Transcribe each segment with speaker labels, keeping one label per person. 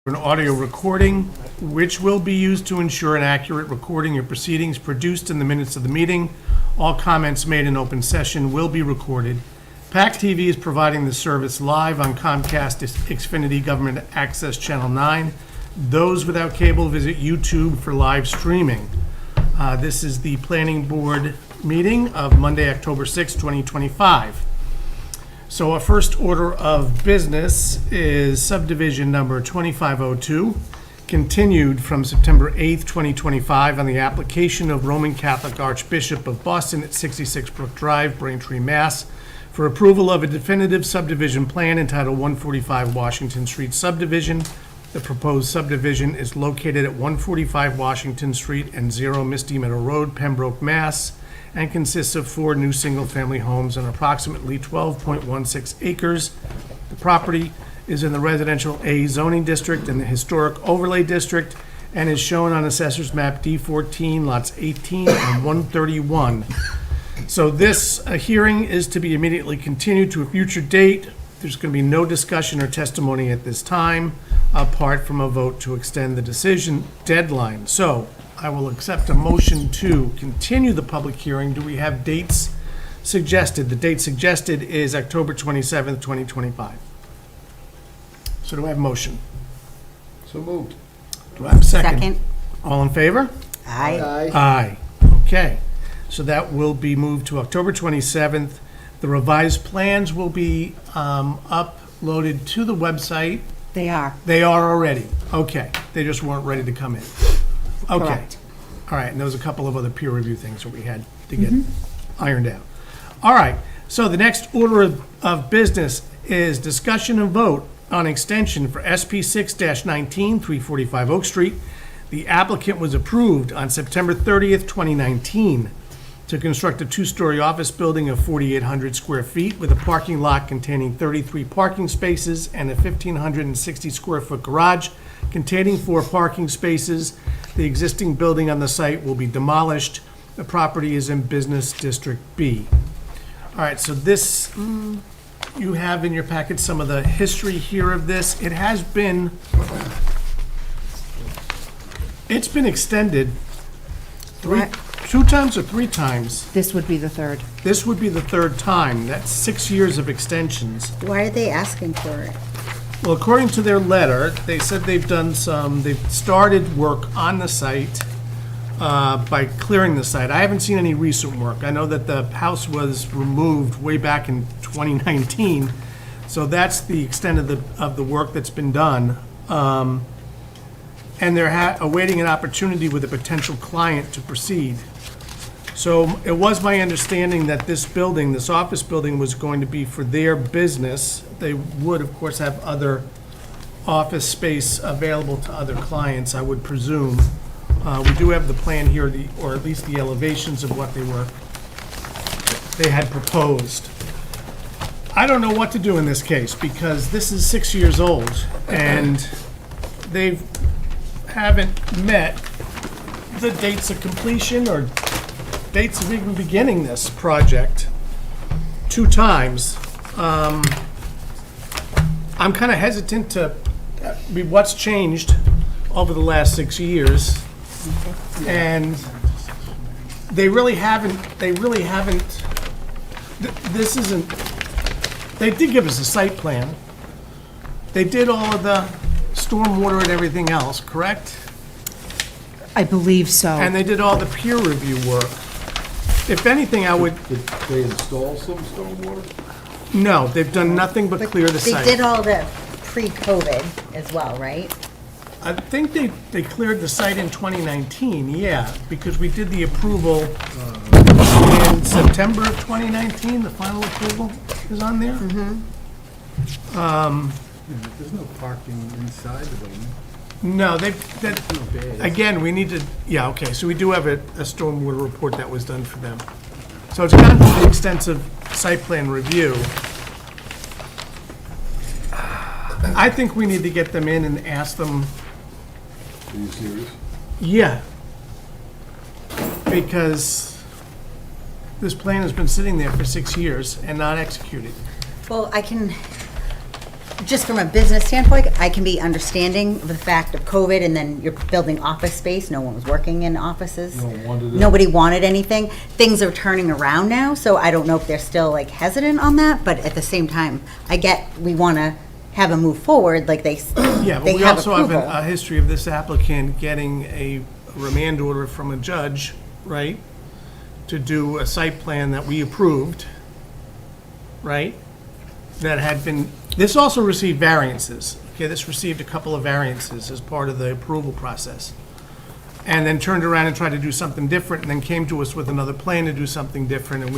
Speaker 1: An audio recording, which will be used to ensure an accurate recording of proceedings produced in the minutes of the meeting. All comments made in open session will be recorded. PAC TV is providing the service live on Comcast Xfinity Government Access Channel 9. Those without cable visit YouTube for live streaming. This is the Planning Board meeting of Monday, October 6, 2025. So our first order of business is subdivision number 2502, continued from September 8th, 2025 on the application of Roman Catholic Archbishop of Boston at 66 Brook Drive, Braintree, Mass. for approval of a definitive subdivision plan entitled 145 Washington Street subdivision. The proposed subdivision is located at 145 Washington Street and 0 Misty Meadow Road, Pembroke, Mass., and consists of 4 new single-family homes on approximately 12.16 acres. The property is in the Residential A zoning district and the Historic Overlay District and is shown on Assessor's Map D14, lots 18 and 131. So this hearing is to be immediately continued to a future date. There's going to be no discussion or testimony at this time, apart from a vote to extend the decision deadline. So I will accept a motion to continue the public hearing. Do we have dates suggested? The date suggested is October 27th, 2025. So do I have a motion?
Speaker 2: So moved.
Speaker 1: Do I have a second?
Speaker 3: Second.
Speaker 1: All in favor?
Speaker 3: Aye.
Speaker 1: Aye. Okay. So that will be moved to October 27th. The revised plans will be uploaded to the website.
Speaker 3: They are.
Speaker 1: They are already. Okay. They just weren't ready to come in. Okay.
Speaker 3: Correct.
Speaker 1: All right, and there was a couple of other peer review things that we had to get ironed out. All right, so the next order of business is discussion and vote on extension for SP 6-19, 345 Oak Street. The applicant was approved on September 30th, 2019 to construct a 2-story office building of 4,800 square feet with a parking lot containing 33 parking spaces and a 1,560 square foot garage containing 4 parking spaces. The existing building on the site will be demolished. The property is in Business District B. All right, so this, you have in your packet some of the history here of this. It has been, it's been extended
Speaker 3: Right.
Speaker 1: 2 times or 3 times.
Speaker 3: This would be the third.
Speaker 1: This would be the 3rd time. That's 6 years of extensions.
Speaker 4: Why are they asking for it?
Speaker 1: Well, according to their letter, they said they've started work on the site by clearing the site. I haven't seen any recent work. I know that the house was removed way back in 2019, so that's the extent of the work that's been done. And they're awaiting an opportunity with a potential client to proceed. So it was my understanding that this building, this office building, was going to be for their business. They would, of course, have other office space available to other clients, I would presume. We do have the plan here, or at least the elevations of what they had proposed. I don't know what to do in this case, because this is 6 years old, and they haven't met the dates of completion or dates of even beginning this project 2 times. I'm kind of hesitant to, what's changed over the last 6 years. And they really haven't, this isn't, they did give us a site plan. They did all of the stormwater and everything else, correct?
Speaker 3: I believe so.
Speaker 1: And they did all the peer review work. If anything, I would,
Speaker 2: Did they install some stormwater?
Speaker 1: no, they've done nothing but clear the
Speaker 4: They
Speaker 1: site.
Speaker 4: did all the pre-COVID as well, right?
Speaker 1: I think they cleared the site in 2019, yeah, because we did the approval in September of 2019, the final approval is on there.
Speaker 2: There's no parking inside the building.
Speaker 1: No,
Speaker 2: No beds.
Speaker 1: again, we need to, yeah, okay, so we do have a stormwater report that was done for them. So it's gone through the extensive site plan review. I think we need to get them in and ask them,
Speaker 2: Are you serious?
Speaker 1: yeah, because this plan has been sitting there for 6 years and not executed.
Speaker 4: Well, I can just from a business standpoint, I can be understanding of the fact of COVID, and then you're building office space, no one was working in offices.
Speaker 2: No one wanted it.
Speaker 4: Nobody wanted anything. Things are turning around now, so I don't know if they're still like hesitant on that, but at the same time, I get, we wanna have a move forward, like
Speaker 1: Yeah, but
Speaker 4: they
Speaker 1: we
Speaker 4: have
Speaker 1: also have
Speaker 4: approval.
Speaker 1: a history of this applicant getting a remand order from a judge, right? To do a site plan that we approved, right? That had been, this also received variances. Okay, this received a couple of variances as part of the approval process. And then turned around and tried to do something different, and then came to us with another plan to do something different,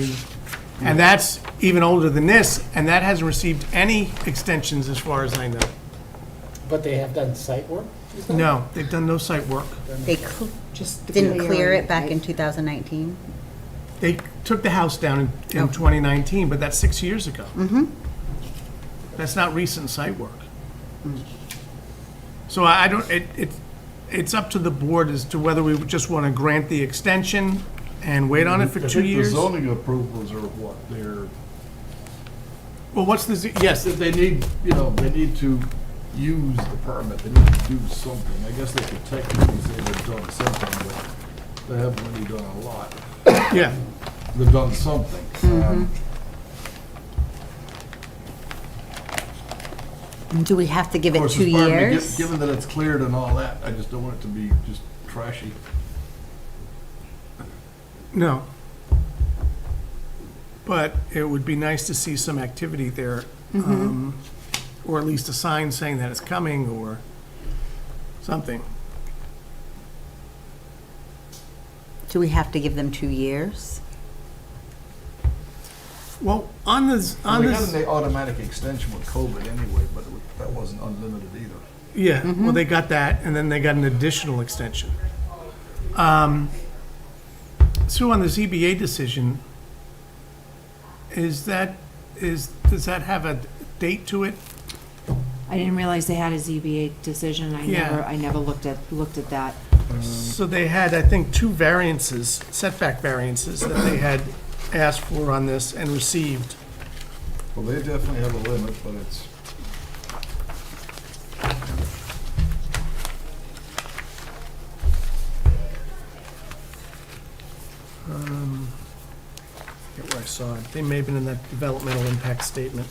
Speaker 1: and that's even older than this, and that hasn't received any extensions as far as I know.
Speaker 5: But they have done site work? you said?
Speaker 1: No, they've done no site work.
Speaker 4: They
Speaker 3: Just the
Speaker 4: didn't clear
Speaker 3: clearing,
Speaker 4: it back in
Speaker 3: right?
Speaker 4: 2019.
Speaker 1: They took the house down in
Speaker 4: Oh.
Speaker 1: 2019, but that's 6 years ago. That's not recent site work. So I don't, it's up to the board as to whether we just want to grant the extension and wait on it for 2 years.
Speaker 2: The zoning approvals are what, they're,
Speaker 1: Well, what's the, yes,
Speaker 2: they need, they need to use the permit, they need to do something. I guess they could technically say they've done something, but they haven't really done a lot.
Speaker 1: yeah.
Speaker 2: They've done something.
Speaker 4: Do we have to give
Speaker 2: Of
Speaker 4: it
Speaker 2: course,
Speaker 4: 2
Speaker 2: as part of me,
Speaker 4: years?
Speaker 2: Given that it's cleared and all that, I just don't want it to be just trashy.
Speaker 1: No. But it would be nice to see some activity there, or at least a sign saying that it's coming, or something.
Speaker 4: Do we have to give them 2 years?
Speaker 1: Well, on this,
Speaker 2: Well, they got an automatic extension with COVID anyway, but that wasn't unlimited either.
Speaker 1: yeah, well, they got that, and then they got an additional extension. Sue, on the ZBA decision, does that have a date to it?
Speaker 3: I didn't realize they had a ZBA decision.
Speaker 1: Yeah.
Speaker 3: I never looked at that.
Speaker 1: So they had, I think, 2 variances, setback variances, that they had asked for on this and received.
Speaker 2: Well, they definitely have a limit, but it's,
Speaker 1: I forget where I saw it. They may have been in that developmental impact statement.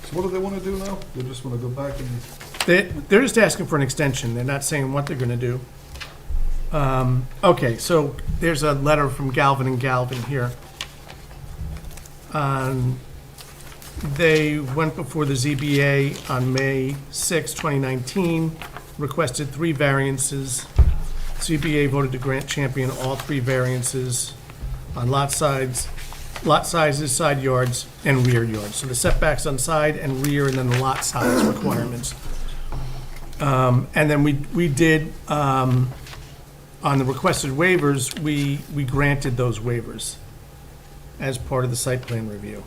Speaker 2: so what do they want to do now? They just want to go back and,
Speaker 1: They're just asking for an extension. They're not saying what they're gonna do. Okay, so there's a letter from Galvin and Galvin here. They went before the ZBA on May 6, 2019, requested 3 variances. ZBA voted to grant Champion all 3 variances on lot sizes, side yards, and rear yards. So the setbacks on side and rear, and then the lot size requirements. And then we did, on the requested waivers, we granted those waivers as part of the site plan review.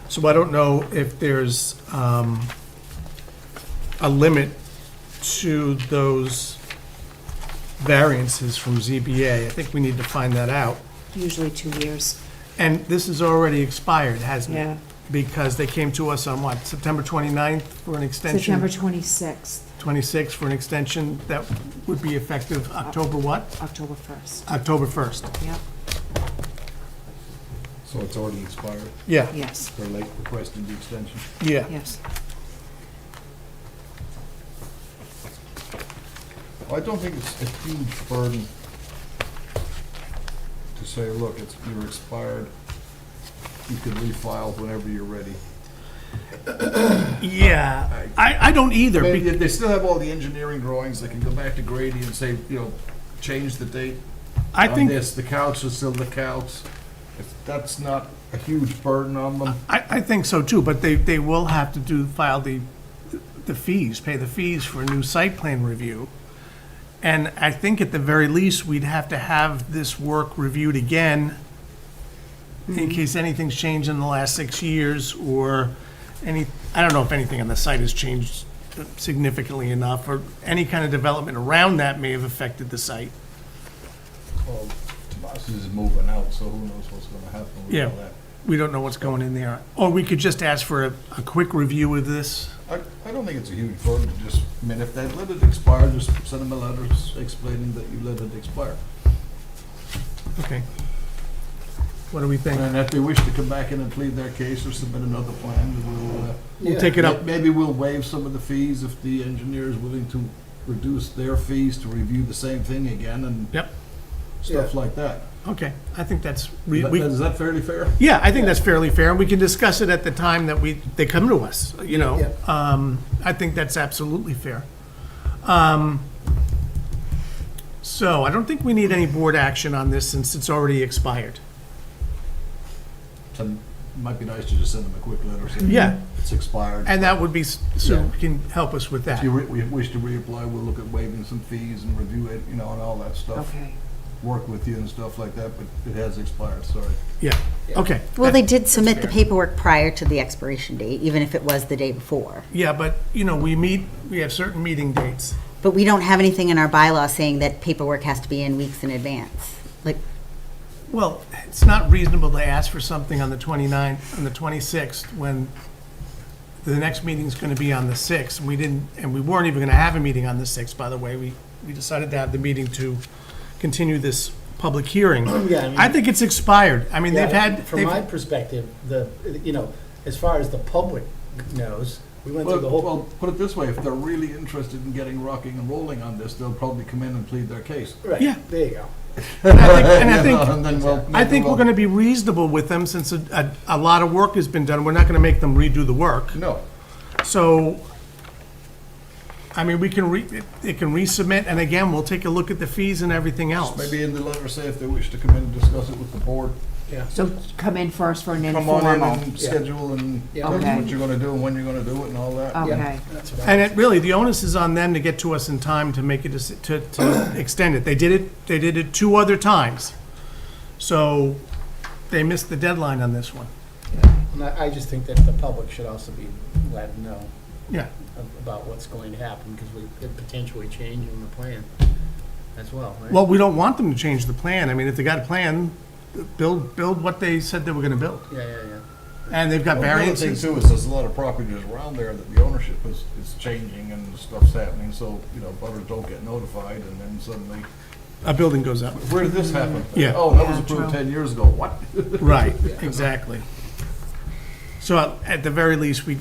Speaker 1: So I don't know if there's a limit to those variances from ZBA. I think we need to find that out.
Speaker 3: Usually 2 years.
Speaker 1: And this is already expired, hasn't it?
Speaker 3: Yeah.
Speaker 1: Because they came to us on what, September 29th for an extension?
Speaker 3: September 26th,
Speaker 1: 26 for an extension that would be effective October what?
Speaker 3: October 1st.
Speaker 1: October 1st.
Speaker 3: Yep,
Speaker 2: so it's already expired.
Speaker 1: Yeah,
Speaker 3: yes,
Speaker 2: They're late requesting the extension.
Speaker 1: yeah.
Speaker 3: yes.
Speaker 2: Well, I don't think it's a huge burden to say, look, you're expired. You can refile whenever you're ready.
Speaker 1: Yeah, I don't either.
Speaker 2: I mean, they still have all the engineering drawings. They can go back to Grady and say, change the date
Speaker 1: I
Speaker 2: on
Speaker 1: think,
Speaker 2: this. The couch is still the couch. That's not a huge burden on them.
Speaker 1: I think so too, but they will have to file the fees, pay the fees for a new site plan review. And I think at the very least, we'd have to have this work reviewed again in case anything's changed in the last 6 years, or I don't know if anything on the site has changed significantly enough, or any kind of development around that may have affected the site.
Speaker 2: Well, Tomas is moving out, so who knows what's gonna happen with
Speaker 1: Yeah.
Speaker 2: all that.
Speaker 1: we don't know what's going in there. Or we could just ask for a quick review of this.
Speaker 2: I don't think it's a huge burden to just, I mean, if they let it expire, just send them a letter explaining that you let it expire.
Speaker 1: Okay. What do we think?
Speaker 2: And if they wish to come back in and plead their case or submit another plan,
Speaker 1: We'll take it up.
Speaker 2: maybe we'll waive some of the fees if the engineer is willing to reduce their fees to review the same thing again and
Speaker 1: Yep.
Speaker 2: stuff like that.
Speaker 1: Okay, I think that's,
Speaker 2: Is that fairly fair?
Speaker 1: yeah, I think that's fairly fair, and we can discuss it at the time that they come to us, you know.
Speaker 5: Yep.
Speaker 1: I think that's absolutely fair. So I don't think we need any board action on this since it's already expired.
Speaker 2: So it might be nice to just send them a quick letter saying
Speaker 1: Yeah.
Speaker 2: it's expired.
Speaker 1: And that would be, so you can help us with
Speaker 2: If
Speaker 1: that.
Speaker 2: you wish to reapply, we'll look at waiving some fees and review it, you know, and all that stuff.
Speaker 3: Okay.
Speaker 2: Work with you and stuff like that, but it has expired, sorry.
Speaker 1: Yeah, okay.
Speaker 4: Well, they did submit
Speaker 1: fair.
Speaker 4: the paperwork prior to the expiration date, even if it was the day before.
Speaker 1: Yeah, but, you know, we have certain meeting dates.
Speaker 4: But we don't have anything in our bylaw saying that paperwork has to be in weeks in advance. Like,
Speaker 1: Well, it's not reasonable to ask for something on the 29th, on the 26th, when the next meeting's gonna be on the 6th. We didn't, and we weren't even gonna have a meeting on the 6th, by the way. We decided to have the meeting to continue this public hearing.
Speaker 5: Yeah, I mean-
Speaker 1: I think it's expired. I mean, they've had,
Speaker 5: From my perspective, as far as the public knows, we went through the whole,
Speaker 2: Well, put it this way, if they're really interested in getting rocking and rolling on this, they'll probably come in and plead their case.
Speaker 1: Yeah.
Speaker 5: right, there you go.
Speaker 1: and I think,
Speaker 2: And then we'll-
Speaker 1: I think
Speaker 2: maybe
Speaker 1: we're
Speaker 2: we'll-
Speaker 1: gonna be reasonable with them since a lot of work has been done. We're not gonna make them redo the work.
Speaker 2: No,
Speaker 1: So, I mean, it can resubmit, and again, we'll take a look at the fees and everything else.
Speaker 2: maybe in the letter say if they wish to come in and discuss it with the board.
Speaker 5: Yeah.
Speaker 3: So come in first for an
Speaker 2: Come on in
Speaker 3: informal.
Speaker 2: and schedule and
Speaker 5: Yeah.
Speaker 2: tell us
Speaker 3: Okay.
Speaker 2: what you're gonna do and when you're gonna do it and all that.
Speaker 3: Okay.
Speaker 5: That's about
Speaker 1: And it really, the onus is on them to get to us in time to make it, to extend it. They did it 2 other times. So they missed the deadline on this one.
Speaker 5: And I just think that the public should also be let know
Speaker 1: Yeah.
Speaker 5: about what's going to happen, because we could potentially change in the plan as well, right?
Speaker 1: Well, we don't want them to change the plan. I mean, if they got a plan, build what they said they were gonna build.
Speaker 5: Yeah.
Speaker 1: And they've got
Speaker 2: Well, the other thing
Speaker 1: variances.
Speaker 2: too is there's a lot of properties around there that the ownership is changing and stuff's happening, so, you know, butters don't get notified and then suddenly,
Speaker 1: A building goes up.
Speaker 2: where did this happen?
Speaker 1: Yeah.
Speaker 2: Oh, that was
Speaker 3: Yeah,
Speaker 2: approved
Speaker 3: true.
Speaker 2: 10 years ago, what?
Speaker 1: Right, exactly. So at the very least, we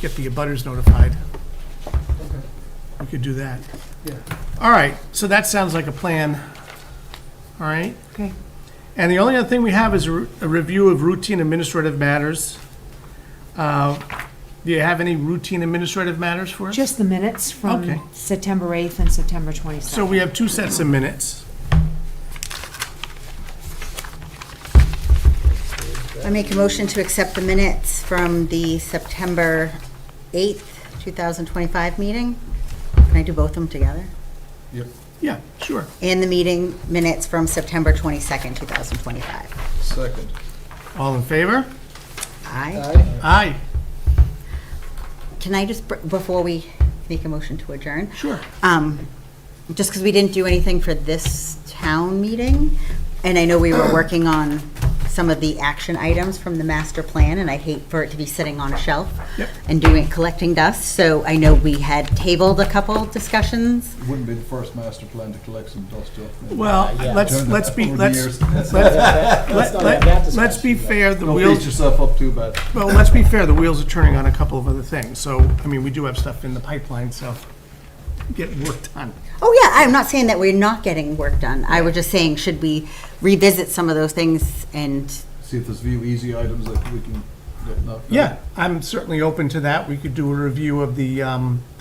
Speaker 1: get the abutters notified. We could do that.
Speaker 5: Yeah.
Speaker 1: All right, so that sounds like a plan. All right?
Speaker 3: Okay.
Speaker 1: And the only other thing we have is a review of routine administrative matters. Do you have any routine administrative matters for us?
Speaker 3: Just the minutes
Speaker 1: Okay.
Speaker 3: from September 8th and September 22nd.
Speaker 1: So we have 2 sets of minutes.
Speaker 4: I make a motion to accept the minutes from the September 8th, 2025 meeting. Can I do both of them together?
Speaker 2: Yep,
Speaker 1: Yeah, sure.
Speaker 4: And the meeting minutes from September 22nd, 2025.
Speaker 2: second.
Speaker 1: All in favor?
Speaker 4: Aye.
Speaker 5: Aye.
Speaker 1: Aye.
Speaker 4: Can I just, before we make a motion to adjourn?
Speaker 1: Sure.
Speaker 4: Just because we didn't do anything for this town meeting, and I know we were working on some of the action items from the master plan, and I'd hate for it to be sitting on a shelf
Speaker 1: Yep.
Speaker 4: and collecting dust, so I know we had tabled a couple discussions.
Speaker 2: It wouldn't be the first master plan to collect some dust off.
Speaker 1: Well,
Speaker 5: Yeah.
Speaker 1: let's be,
Speaker 2: Over the
Speaker 1: let's,
Speaker 2: years.
Speaker 5: Let's not have that
Speaker 1: let's be
Speaker 5: discussion,
Speaker 1: fair, the
Speaker 2: Don't beat
Speaker 1: wheels,
Speaker 2: yourself up too bad.
Speaker 1: well, let's be fair, the wheels are turning on a couple of other things. So, I mean, we do have stuff in the pipeline, so get work done.
Speaker 4: Oh, yeah, I'm not saying that we're not getting work done. I was just saying, should we revisit some of those things and,
Speaker 2: See if there's a few easy items that we can get knocked out.
Speaker 1: Yeah, I'm certainly open to that. We could do a review of the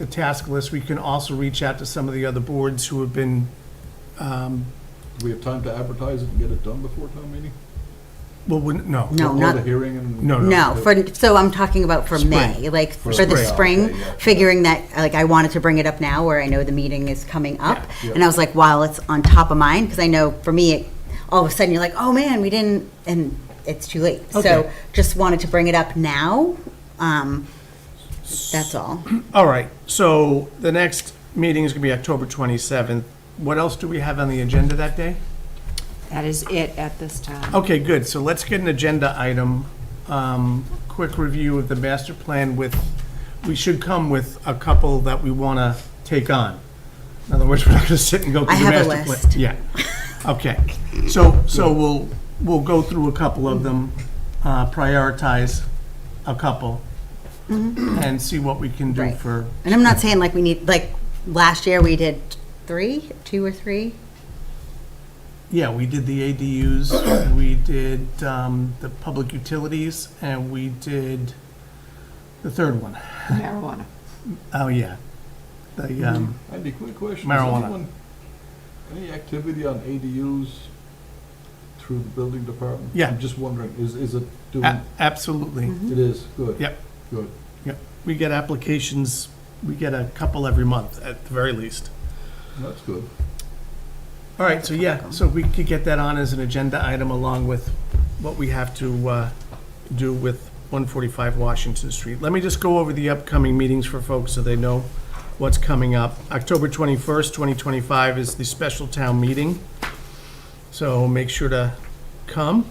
Speaker 1: task list. We can also reach out to some of the other boards who have been,
Speaker 2: Do we have time to advertise it and get it done before town meeting?
Speaker 1: well, no.
Speaker 4: No,
Speaker 2: Or
Speaker 4: not-
Speaker 2: the hearing and?
Speaker 1: No,
Speaker 4: no, so I'm talking about for May,
Speaker 1: Spring.
Speaker 4: like,
Speaker 2: For
Speaker 4: for the
Speaker 2: spring.
Speaker 4: spring,
Speaker 2: Okay, yeah.
Speaker 4: figuring that, like, I wanted to bring it up now where I know the meeting is coming up.
Speaker 2: Yeah.
Speaker 4: And I was like, while it's on top of mind, because I know for me, all of a sudden you're like, oh, man, we didn't, and it's too late.
Speaker 1: Okay.
Speaker 4: So just wanted to bring it up now. That's all.
Speaker 1: All right, so the next meeting is going to be October 27th. What else do we have on the agenda that day?
Speaker 3: That is it at this time.
Speaker 1: Okay, good. So let's get an agenda item. Quick review of the master plan we should come with a couple that we want to take on. In other words, we're not going to sit and go through
Speaker 4: I
Speaker 1: the
Speaker 4: have a
Speaker 1: master plan.
Speaker 4: list.
Speaker 1: Yeah. Okay. So we'll go through a couple of them, prioritize a couple, and see what we can do
Speaker 4: Right.
Speaker 1: for.
Speaker 4: And I'm not saying like we need, like, last year we did 2 or 3.
Speaker 1: Yeah, we did the ADUs, we did the public utilities, and we did the third one.
Speaker 3: Marijuana.
Speaker 1: Oh, yeah. The,
Speaker 2: Andy, quick question.
Speaker 1: Marijuana.
Speaker 2: Any activity on ADUs through the building department?
Speaker 1: Yeah.
Speaker 2: I'm just wondering, is it doing,
Speaker 1: Absolutely.
Speaker 2: it is, good.
Speaker 1: Yep.
Speaker 2: Good.
Speaker 1: Yep. We get applications, we get a couple every month, at the very least.
Speaker 2: That's good.
Speaker 1: All right, so yeah, so we could get that on as an agenda item along with what we have to do with 145 Washington Street. Let me just go over the upcoming meetings for folks so they know what's coming up. October 21st, 2025 is the special town meeting, so make sure to come.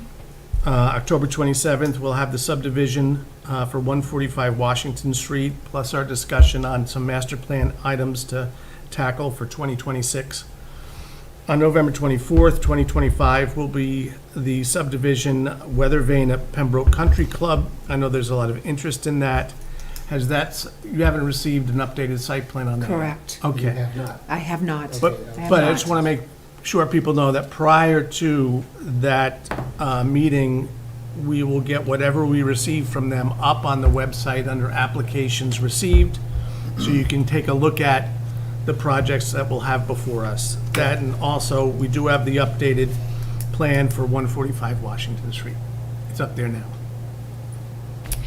Speaker 1: October 27th, we'll have the subdivision for 145 Washington Street, plus our discussion on some master plan items to tackle for 2026. On November 24th, 2025, will be the subdivision weather vane at Pembroke Country Club. I know there's a lot of interest in that. You haven't received an updated site plan on that?
Speaker 3: Correct.
Speaker 1: Okay.
Speaker 3: I have not.
Speaker 1: But
Speaker 3: I have
Speaker 1: I just
Speaker 3: not.
Speaker 1: want to make sure people know that prior to that meeting, we will get whatever we receive from them up on the website under applications received, so you can take a look at the projects that we'll have before us. That, and also, we do have the updated plan for 145 Washington Street. It's up there now.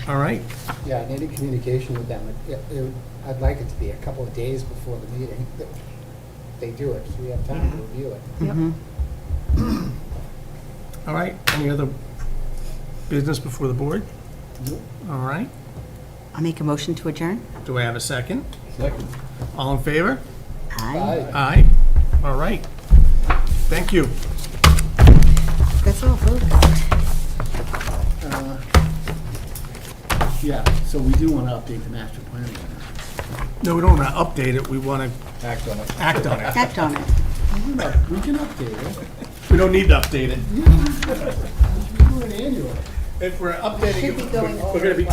Speaker 1: All right.
Speaker 6: Yeah, and any communication with them, I'd like it to be a couple of days before the meeting that they do it, so we have time to review it.
Speaker 3: Yep.
Speaker 1: All right. Any other business before the board? All right.
Speaker 4: I'll make a motion to adjourn.
Speaker 1: Do I have a second?
Speaker 2: Second.
Speaker 1: All in favor?
Speaker 4: Aye.
Speaker 1: Aye. All right. Thank you.
Speaker 4: That's all, folks.
Speaker 5: Yeah, so we do want to update the master plan.
Speaker 1: No, we don't want to update it. We want to
Speaker 2: Act on it.
Speaker 1: act on it.
Speaker 4: Act on it.
Speaker 5: We can update it.
Speaker 1: We don't need to update it.
Speaker 5: We do it annually.
Speaker 1: If we're updating
Speaker 4: Should be
Speaker 1: it,
Speaker 4: going
Speaker 1: we're going to be